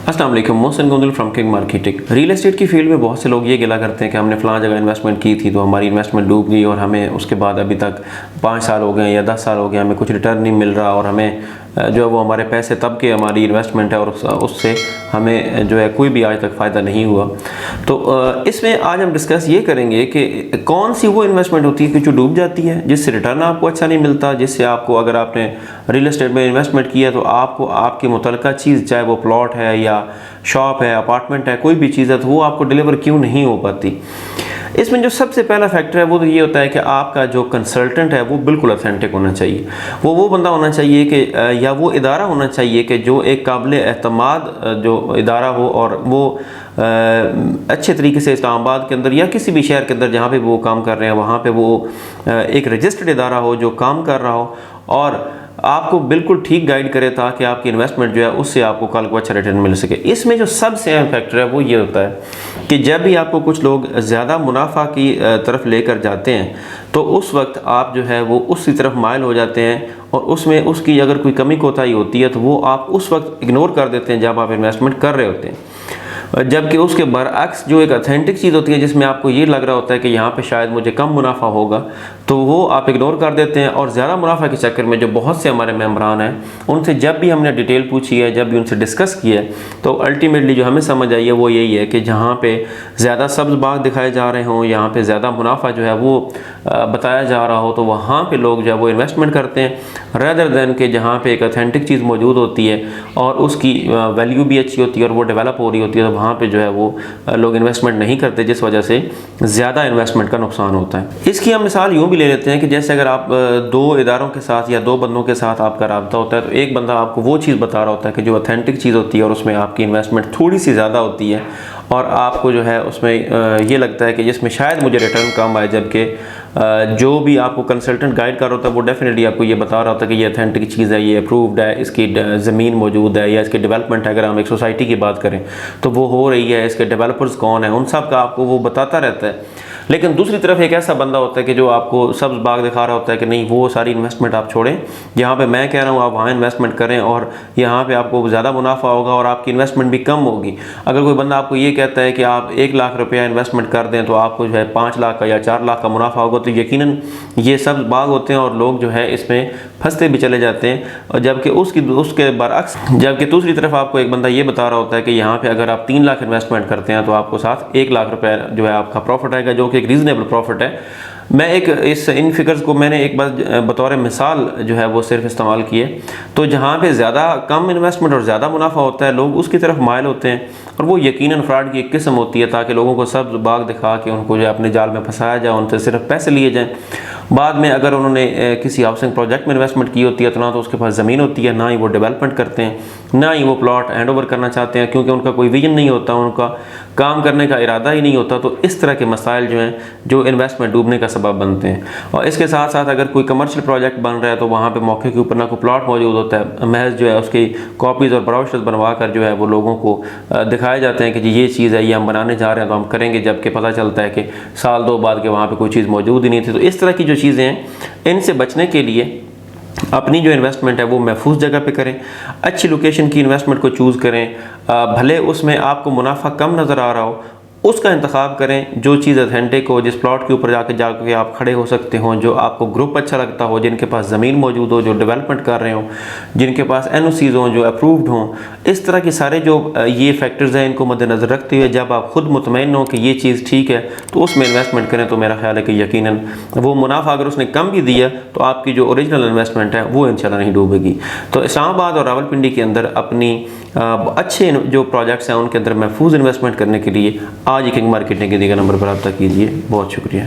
अस्सलाम वालेकुम, Mohsin Gondal from king marketing. Real estate की फील्ड में बहुत से लोग ये गिला करते हैं कि हमने फ़लाँ जगह इन्वेस्टमेंट की थी तो हमारी इन्वेस्टमेंट डूब गई और हमें उसके बाद अभी तक 5 साल हो गए या 10 साल हो गए, हमें कुछ रिटर्न नहीं मिल रहा और हमें जो है वो हमारे पैसे तब के हमारी इन्वेस्टमेंट है और उससे हमें जो है कोई भी आज तक फ़ायदा नहीं हुआ। तो इसमें आज हम डिस्कस ये करेंगे कि कौन सी वो इन्वेस्टमेंट होती है कि जो डूब जाती है, जिससे रिटर्न आपको अच्छा नहीं मिलता, जिससे आपको अगर आपने रियल एस्टेट में इन्वेस्टमेंट किया तो आपको आपकी मुतलका चीज़, चाहे वो प्लॉट है या शॉप है, अपार्टमेंट है, कोई भी चीज़ है, तो वो आपको डिलीवर क्यों नहीं हो पाती। इसमें जो सबसे पहला फैक्टर है वो तो ये होता है कि आपका जो कंसल्टेंट है वो बिल्कुल ऑथेंटिक होना चाहिए। वो बंदा होना चाहिए कि या वो इदारा होना चाहिए कि जो एक काबिल एतमाद जो इदारा हो और वो अच्छे तरीके से इस्लामाबाद के अंदर या किसी भी शहर के अंदर जहाँ पे वो काम कर रहे हैं वहाँ पे वो एक रजिस्टर्ड इदारा हो जो काम कर रहा हो और आपको बिल्कुल ठीक गाइड करे ताकि आपकी इन्वेस्टमेंट जो है उससे आपको कल को अच्छा रिटर्न मिल सके। इसमें जो सबसे अहम फैक्टर है वो ये होता है कि जब भी आपको कुछ लोग ज़्यादा मुनाफा की तरफ लेकर जाते हैं तो उस वक्त आप जो है वो उसी तरफ माइल हो जाते हैं और उसमें उसकी अगर कोई कमी कोताही होती है तो वो आप उस वक्त इग्नोर कर देते हैं जब आप इन्वेस्टमेंट कर रहे होते हैं। जबकि उसके बरअक्स जो एक ऑथेंटिक चीज़ होती है जिसमें आपको ये लग रहा होता है कि यहाँ पे शायद मुझे कम मुनाफा होगा, तो वो आप इग्नोर कर देते हैं और ज़्यादा मुनाफा के चक्कर में जो बहुत से हमारे मेंबरान हैं उनसे जब भी हमने डिटेल पूछी है, जब भी उनसे डिस्कस किया है, तो अल्टीमेटली जो हमें समझ आई है वो यही है कि जहाँ पे ज़्यादा सब्ज़ बाग दिखाए जा रहे हों, यहाँ पे ज़्यादा मुनाफा जो है वो बताया जा रहा हो, तो वहाँ पे लोग जो है वो इन्वेस्टमेंट करते हैं रेदर दैन के जहाँ पे एक ऑथेंटिक चीज़ मौजूद होती है और उसकी वैल्यू भी अच्छी होती है और वो डेवलप हो रही होती है, तो वहाँ पे जो है वो लोग इन्वेस्टमेंट नहीं करते, जिस वजह से ज़्यादा इन्वेस्टमेंट का नुकसान होता है। इसकी हम मिसाल यूँ भी ले लेते हैं कि जैसे अगर आप दो इदारों के साथ या दो बंदों के साथ आपका राब्ता होता है तो एक बंदा आपको वो चीज़ बता रहा होता है कि जो ऑथेंटिक चीज़ होती है और उसमें आपकी इन्वेस्टमेंट थोड़ी सी ज़्यादा होती है और आपको जो है उसमें ये लगता है कि जिसमें शायद मुझे रिटर्न कम आए, जबकि जो भी आपको कंसल्टेंट गाइड कर रहा होता है वो डेफिनेटली आपको ये बता रहा होता है कि ये ऑथेंटिक चीज़ है, ये अप्रूव्ड है, इसकी ज़मीन मौजूद है या इसकी डेवलपमेंट है, अगर हम एक सोसाइटी की बात करें तो वो हो रही है, इसके डेवलपर्स कौन है, उन सब का आपको वो बताता रहता है। लेकिन दूसरी तरफ एक ऐसा बंदा होता है कि जो आपको सब्ज़ बाग दिखा रहा होता है कि नहीं वो सारी इन्वेस्टमेंट आप छोड़ें, जहाँ पे मैं कह रहा हूँ आप वहाँ इन्वेस्टमेंट करें और यहाँ पे आपको ज़्यादा मुनाफा होगा और आपकी इन्वेस्टमेंट भी कम होगी। अगर कोई बंदा आपको ये कहता है कि आप 1 लाख रुपया इन्वेस्टमेंट कर दें तो आपको जो है 5 लाख का या 4 लाख का मुनाफा होगा, तो यकीनन ये सब्ज़ बाग होते हैं और लोग जो है इसमें फंसते भी चले जाते हैं। और जबकि उसके बरअक्स जबकि दूसरी तरफ आपको एक बंदा ये बता रहा होता है कि यहाँ पे अगर आप 3 लाख इन्वेस्टमेंट करते हैं तो आपको साथ 1 लाख रुपया जो है आपका प्रॉफिट आएगा, जो कि एक रीज़नेबल प्रॉफिट है। मैं इन फिगर्स को मैंने एक बार बतौर मिसाल जो है वो सिर्फ इस्तेमाल किए, तो जहाँ पे ज़्यादा कम इन्वेस्टमेंट और ज़्यादा मुनाफा होता है लोग उसकी तरफ माइल होते हैं और वो यकीनन फ्रॉड की एक किस्म होती है ताकि लोगों को सब बाग दिखा के उनको जो है अपने जाल में फंसाया जाए, उनसे सिर्फ पैसे लिए जाएँ। बाद में अगर उन्होंने किसी हाउसिंग प्रोजेक्ट में इन्वेस्टमेंट की होती है तो ना तो उसके पास ज़मीन होती है, ना ही वो डेवलपमेंट करते हैं, ना ही वो प्लॉट हैंड ओवर करना चाहते हैं क्योंकि उनका कोई विजन नहीं होता, उनका काम करने का इरादा ही नहीं होता। तो इस तरह के मसाइल जो हैं जो इन्वेस्टमेंट डूबने का सबब बनते हैं। और इसके साथ साथ अगर कोई कमर्शियल प्रोजेक्ट बन रहा है तो वहाँ पे मौके के ऊपर ना कोई प्लॉट मौजूद होता है, महज जो है उसकी कॉपीज़ और ब्राउचर्स बनवा कर जो है वो लोगों को दिखाए जाते हैं कि जी ये चीज़ है, ये हम बनाने जा रहे हैं तो हम करेंगे, जबकि पता चलता है कि साल 2 बाद के वहाँ पर कोई चीज़ मौजूद ही नहीं थी। तो इस तरह की जो चीज़ें हैं इनसे बचने के लिए अपनी जो इन्वेस्टमेंट है वो महफूज जगह पे करें, अच्छी लोकेशन की इन्वेस्टमेंट को चूज़ करें, भले उसमें आपको मुनाफा कम नज़र आ रहा हो उसका इंतखाब करें, जो चीज़ ऑथेंटिक हो, जिस प्लॉट के ऊपर जाके आप खड़े हो सकते हो, जो आपको ग्रुप अच्छा लगता हो, जिनके पास ज़मीन मौजूद हो, जो डेवलपमेंट कर रहे हो, जिनके पास एनओसीज़ हों, जो अप्रूव्ड हों। इस तरह के सारे जो ये फैक्टर्स हैं इनको मद्देनज़र रखते हुए जब आप खुद मुतमईन हो कि ये चीज़ ठीक है तो उसमें इन्वेस्टमेंट करें, तो मेरा ख्याल है कि यकीनन वो मुनाफा अगर उसने कम भी दिया तो आपकी जो ओरिजिनल इन्वेस्टमेंट है वो इंशाल्लाह नहीं डूबेगी। तो इस्लामाबाद और रावलपिंडी के अंदर अपनी अच्छे जो प्रोजेक्ट्स हैं उनके अंदर महफूज इन्वेस्टमेंट करने के लिए आज किंग मार्केटिंग के दिए गए नंबर पर रब्ता कीजिए। बहुत शुक्रिया।